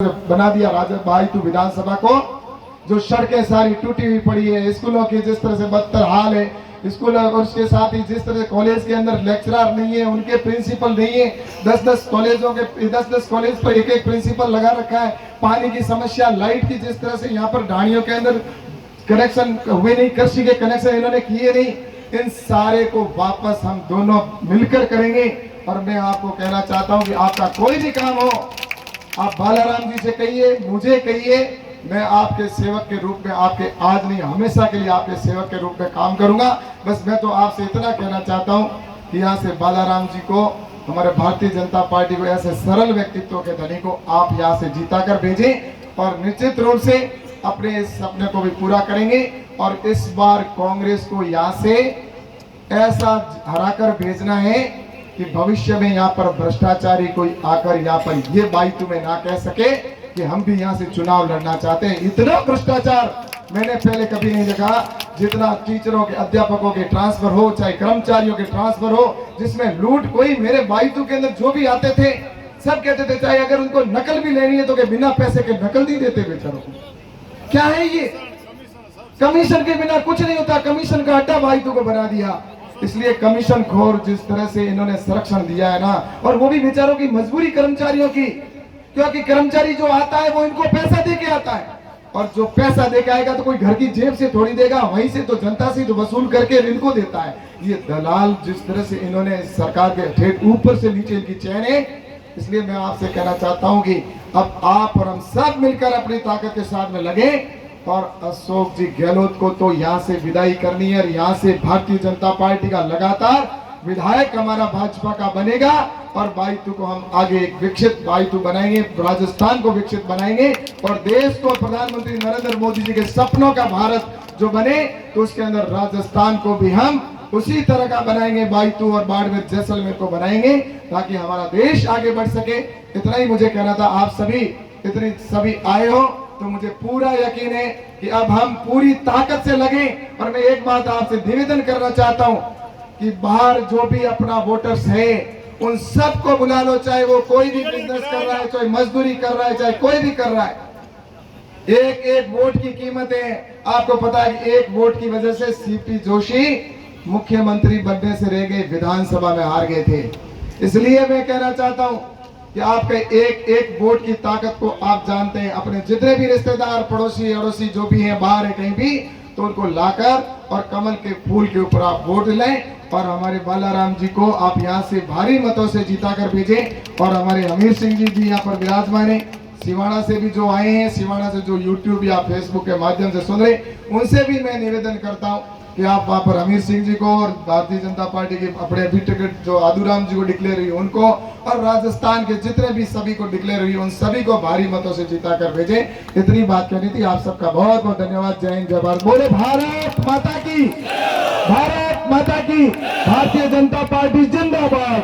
बना दिया राजा भाई तू विधानसभा को। जो सड़कें सारी टूटी हुई पड़ी है, स्कूलों की जिस तरह से बदतर हाल है, स्कूल और उसके साथ ही जिस तरह से कॉलेज के अंदर लेक्चरर नहीं है, उनके प्रिंसिपल नहीं है, 10-10 कॉलेजों के 10-10 कॉलेज पर एक-एक प्रिंसिपल लगा रखा है। पानी की समस्या, लाइट की जिस तरह से यहाँ पर ढाणियों के अंदर कनेक्शन हुए नहीं, कृषि के कनेक्शन इन्होंने किए नहीं, इन सारे को वापस हम दोनों मिलकर करेंगे। और मैं आपको कहना चाहता हूँ कि आपका कोई भी काम हो, आप बालाराम जी से कहिए, मुझे कहिए, मैं आपके सेवक के रूप में, आपके आज नहीं हमेशा के लिए आपके सेवक के रूप में काम करूंगा। बस मैं तो आपसे इतना कहना चाहता हूं कि यहाँ से बालाराम जी को, हमारे भारतीय जनता पार्टी को, ऐसे सरल व्यक्तित्व के धनी को आप यहाँ से जीता कर भेजें और निश्चित रूप से अपने इस सपने को भी पूरा करेंगे। और इस बार कांग्रेस को यहाँ से ऐसा हरा कर भेजना है कि भविष्य में यहाँ पर भ्रष्टाचारी कोई आकर यहाँ पर ये बाई तुम्हें ना कह सके कि हम भी यहाँ से चुनाव लड़ना चाहते हैं। इतना भ्रष्टाचार मैंने पहले कभी नहीं देखा, जितना टीचरों के, अध्यापकों के ट्रांसफर हो, चाहे कर्मचारियों के ट्रांसफर हो, जिसमें लूट कोई। मेरे बाईतू के अंदर जो भी आते थे सब कहते थे चाहे अगर उनको नकल भी लेनी है तो बिना पैसे के नकल नहीं देते बेचारों को। क्या है ये? कमीशन के बिना कुछ नहीं होता, कमीशन का अड्डा बाईतू को बना दिया। इसलिए कमीशन खोर जिस तरह से इन्होंने संरक्षण दिया है ना, और वो भी बेचारों की मजबूरी, कर्मचारियों की, क्योंकि कर्मचारी जो आता है वो इनको पैसा दे के आता है, और जो पैसा दे के आएगा तो कोई घर की जेब से थोड़ी देगा, वहीं से तो जनता से तो वसूल करके इनको देता है। ये दलाल जिस तरह से इन्होंने सरकार के ठेठ ऊपर से नीचे इनकी चैन है। इसलिए मैं आपसे कहना चाहता हूं कि अब आप और हम सब मिलकर अपनी ताकत के साथ में लगे और अशोक जी गहलोत को तो यहाँ से विदाई करनी है। और यहाँ से भारतीय जनता पार्टी का लगातार विधायक हमारा भाजपा का बनेगा और बाईतू को हम आगे एक विकसित बाईतू बनाएंगे, राजस्थान को विकसित बनाएंगे और देश को प्रधानमंत्री नरेंद्र मोदी जी के सपनों का भारत जो बने तो उसके अंदर राजस्थान को भी हम उसी तरह का बनाएंगे, बाईतू और बाड़मेर जैसलमेर को बनाएंगे, ताकि हमारा देश आगे बढ़ सके। इतना ही मुझे कहना था। आप सभी इतने सभी आए हो तो मुझे पूरा यकीन है कि अब हम पूरी ताकत से लगे। और मैं एक बात आपसे निवेदन करना चाहता हूं कि बाहर जो भी अपना वोटर्स है उन सबको बुला लो, चाहे वो कोई भी बिजनेस कर रहा है, चाहे मजदूरी कर रहा है, चाहे कोई भी कर रहा है। एक एक वोट की कीमत है। आपको पता है कि एक वोट की वजह से सीपी जोशी मुख्यमंत्री बनने से रह गए, विधानसभा में हार गए थे। इसलिए मैं कहना चाहता हूं कि आपके एक एक वोट की ताकत को आप जानते हैं। अपने जितने भी रिश्तेदार, पड़ोसी अड़ोसी जो भी हैं बाहर है कहीं भी, तो उनको लाकर और कमल के फूल के ऊपर आप वोट लें और हमारे बालाराम जी को आप यहाँ से भारी मतों से जीता कर भेजें। और हमारे हमीर सिंह जी भी यहाँ पर विराजमान है, सिवाना से भी जो आए हैं, सिवाना से जो यूट्यूब या फेसबुक के माध्यम से सुन रहे, उनसे भी मैं निवेदन करता हूँ कि आप वहाँ पर हमीर सिंह जी को और भारतीय जनता पार्टी के अपने भी टिकट जो आदूराम जी को डिक्लेयर हुई उनको, और राजस्थान के जितने भी सभी को डिक्लेयर हुई उन सभी को भारी मतों से जीता कर भेजे। इतनी बात कहनी थी। आप सबका बहुत बहुत धन्यवाद। जय हिंद, जय भारत। बोले भारत माता की, भारत माता की, भारतीय जनता पार्टी जिंदाबाद।